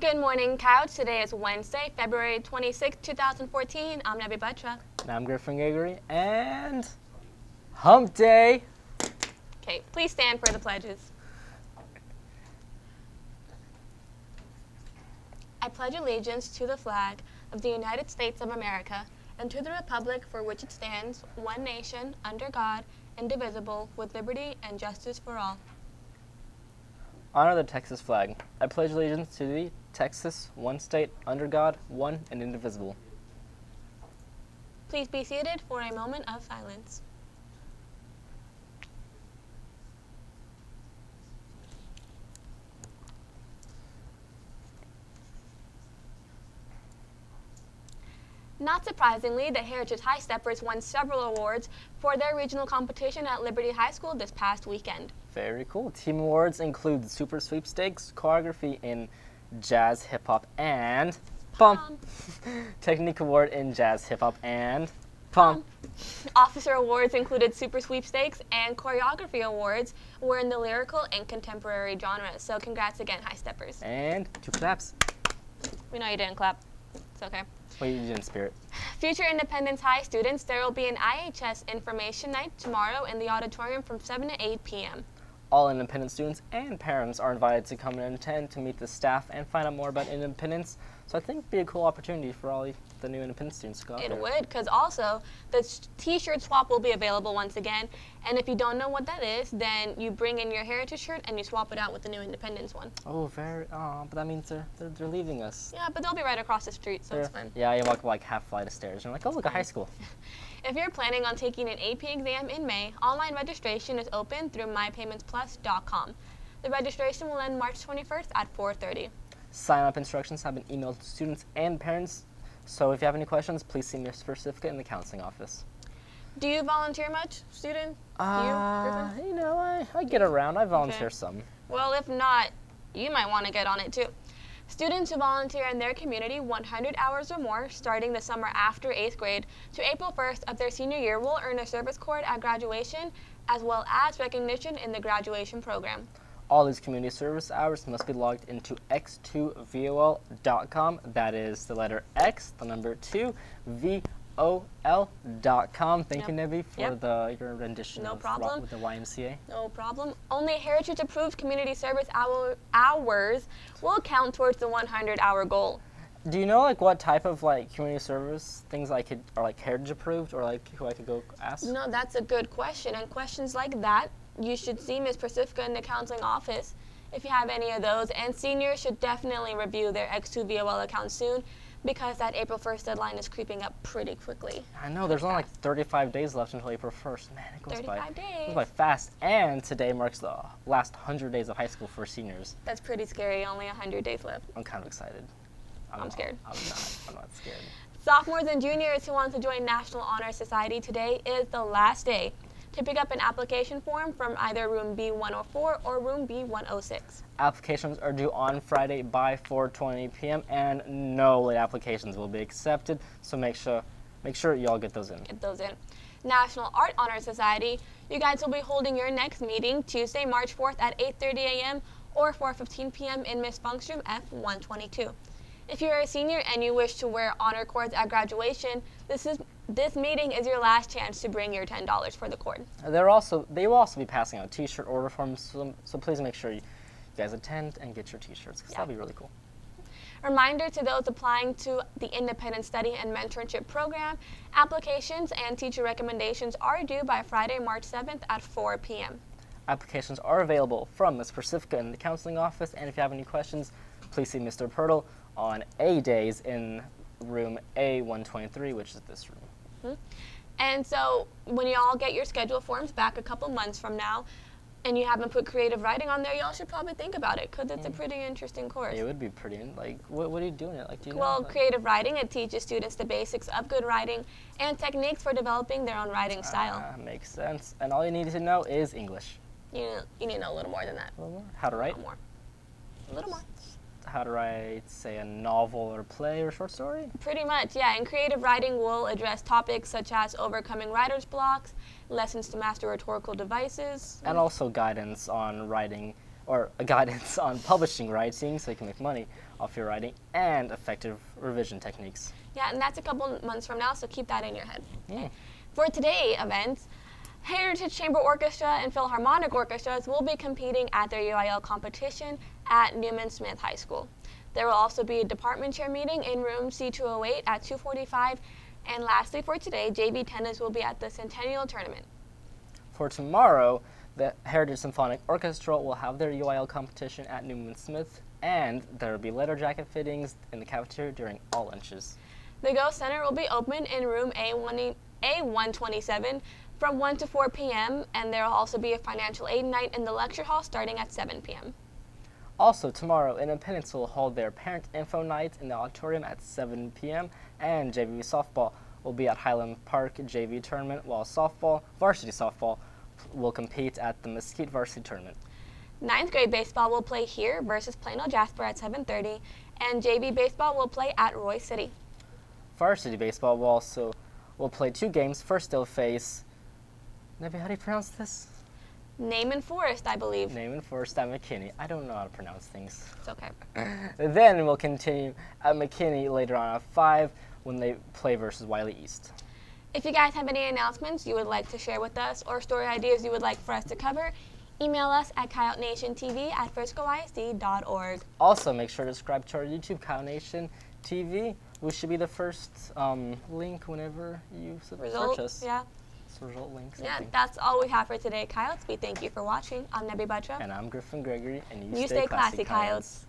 Good morning, Couch. Today is Wednesday, February 26, 2014. I'm Nebi Buttra. And I'm Griffin Gregory, and Hump Day. Okay, please stand for the pledges. I pledge allegiance to the flag of the United States of America and to the republic for which it stands, one nation, under God, indivisible, with liberty and justice for all. Honor the Texas flag. I pledge allegiance to the Texas, one state, under God, one and indivisible. Please be seated for a moment of silence. Not surprisingly, the Heritage High Steppers won several awards for their regional competition at Liberty High School this past weekend. Very cool. Team awards include Super Sweepstakes, Choreography in Jazz, Hip Hop, and Pump. Technique Award in Jazz, Hip Hop, and Pump. Officer awards included Super Sweepstakes, and Choreography awards were in the lyrical and contemporary genres. So congrats again, High Steppers. And 2 claps. We know you didn't clap. It's okay. Wait, you didn't spirit. Future Independence High students, there will be an IHS information night tomorrow in the auditorium from 7 to 8 p.m. All Independence students and parents are invited to come and attend to meet the staff and find out more about Independence. So I think it'd be a cool opportunity for all the new Independence students to go out there. It would, because also the t-shirt swap will be available once again. And if you don't know what that is, then you bring in your Heritage shirt and you swap it out with the new Independence one. Oh, but that means they're leaving us. Yeah, but they'll be right across the street, so it's fine. Yeah, you walk like half flight of stairs and you're like, oh, look, a high school. If you're planning on taking an AP exam in May, online registration is open through mypaymentsplus.com. The registration will end March 21st at 4:30. Sign-up instructions have been emailed to students and parents, so if you have any questions, please see Mr. Certificate in the counseling office. Do you volunteer much, student? Griffin? You know, I get around. I volunteer some. Well, if not, you might want to get on it too. Students who volunteer in their community 100 hours or more, starting the summer after 8th grade to April 1st of their senior year, will earn a service cord at graduation, as well as recognition in the graduation program. All these community service hours must be logged into x2vol.com. That is the letter X, the number 2, VOL.com. Thank you, Nebi, for your rendition of Rock with the YMCA. No problem. Only Heritage-approved community service hours will count towards the 100-hour goal. Do you know like what type of like community service things are like Heritage approved, or like who I could go ask? No, that's a good question. And questions like that, you should see Ms. Pacifica in the counseling office if you have any of those. And seniors should definitely review their X2VOL account soon, because that April 1st deadline is creeping up pretty quickly. I know, there's only like 35 days left until April 1st. Man, it goes 35 days. It goes by fast. And today marks the last 100 days of high school for seniors. That's pretty scary. Only 100 days left. I'm kind of excited. I'm scared. I'm not scared. Sophomores and juniors who want to join National Honor Society, today is the last day to pick up an application form from either room B104 or room B106. Applications are due on Friday by 4:20 p.m. and no late applications will be accepted, so make sure y'all get those in. Get those in. National Art Honor Society, you guys will be holding your next meeting Tuesday, March 4th at 8:30 a.m. or 4:15 p.m. in Miss Funk's room F122. If you're a senior and you wish to wear honor cords at graduation, this meeting is your last chance to bring your $10 for the cord. They will also be passing out t-shirt order forms, so please make sure you guys attend and get your t-shirts, because that'll be really cool. Reminder to those applying to the Independent Study and Mentorship Program, applications and teacher recommendations are due by Friday, March 7th at 4 p.m. Applications are available from Ms. Pacifica in the counseling office, and if you have any questions, please see Mr. Pirtle on A days in room A123, which is this room. And so when you all get your schedule forms back a couple months from now, and you haven't put creative writing on there, y'all should probably think about it, because it's a pretty interesting course. It would be pretty, like, what are you doing it? Like, do you know? Well, creative writing, it teaches students the basics of good writing and techniques for developing their own writing style. Makes sense. And all you need to know is English. You need to know a little more than that. A little more? How to write? A little more. How to write, say, a novel or play or short story? Pretty much, yeah. And creative writing will address topics such as overcoming writer's blocks, lessons to master rhetorical devices. And also guidance on writing or a guidance on publishing writing so you can make money off your writing, and effective revision techniques. Yeah, and that's a couple months from now, so keep that in your head. Yeah. For today's events, Heritage Chamber Orchestra and Philharmonic Orchestras will be competing at their UIL competition at Newman Smith High School. There will also be a department chair meeting in room C208 at 2:45. And lastly, for today, JV tennis will be at the Centennial Tournament. For tomorrow, the Heritage Symphonic Orchestra will have their UIL competition at Newman Smith, and there will be leather jacket fittings in the cafeteria during all lunches. The Go Center will be open in room A127 from 1 to 4 p.m., and there will also be a financial aid night in the lecture hall starting at 7 p.m. Also, tomorrow, Independence will hold their parent info night in the auditorium at 7 p.m., and JV softball will be at Highland Park JV tournament, while varsity softball, will compete at the Mesquite varsity tournament. 9th grade baseball will play here versus Plano Jasper at 7:30, and JV baseball will play at Roy City. Varsity baseball will play 2 games. First, they'll face, Nevi, how do you pronounce this? Naaman Forest, I believe. Naaman Forest at McKinney. I don't know how to pronounce things. It's okay. Then we'll continue at McKinney later on at 5 when they play versus Wiley East. If you guys have any announcements you would like to share with us or story ideas you would like for us to cover, email us at CoyoteNationTV@friscoisd.org. Also, make sure to subscribe to our YouTube, CoyoteNationTV, which should be the first link whenever you search us. Yeah. Result links. Yeah, that's all we have for today, Coyotes. We thank you for watching. I'm Nebi Buttra. And I'm Griffin Gregory, and you stay classy, Coyotes.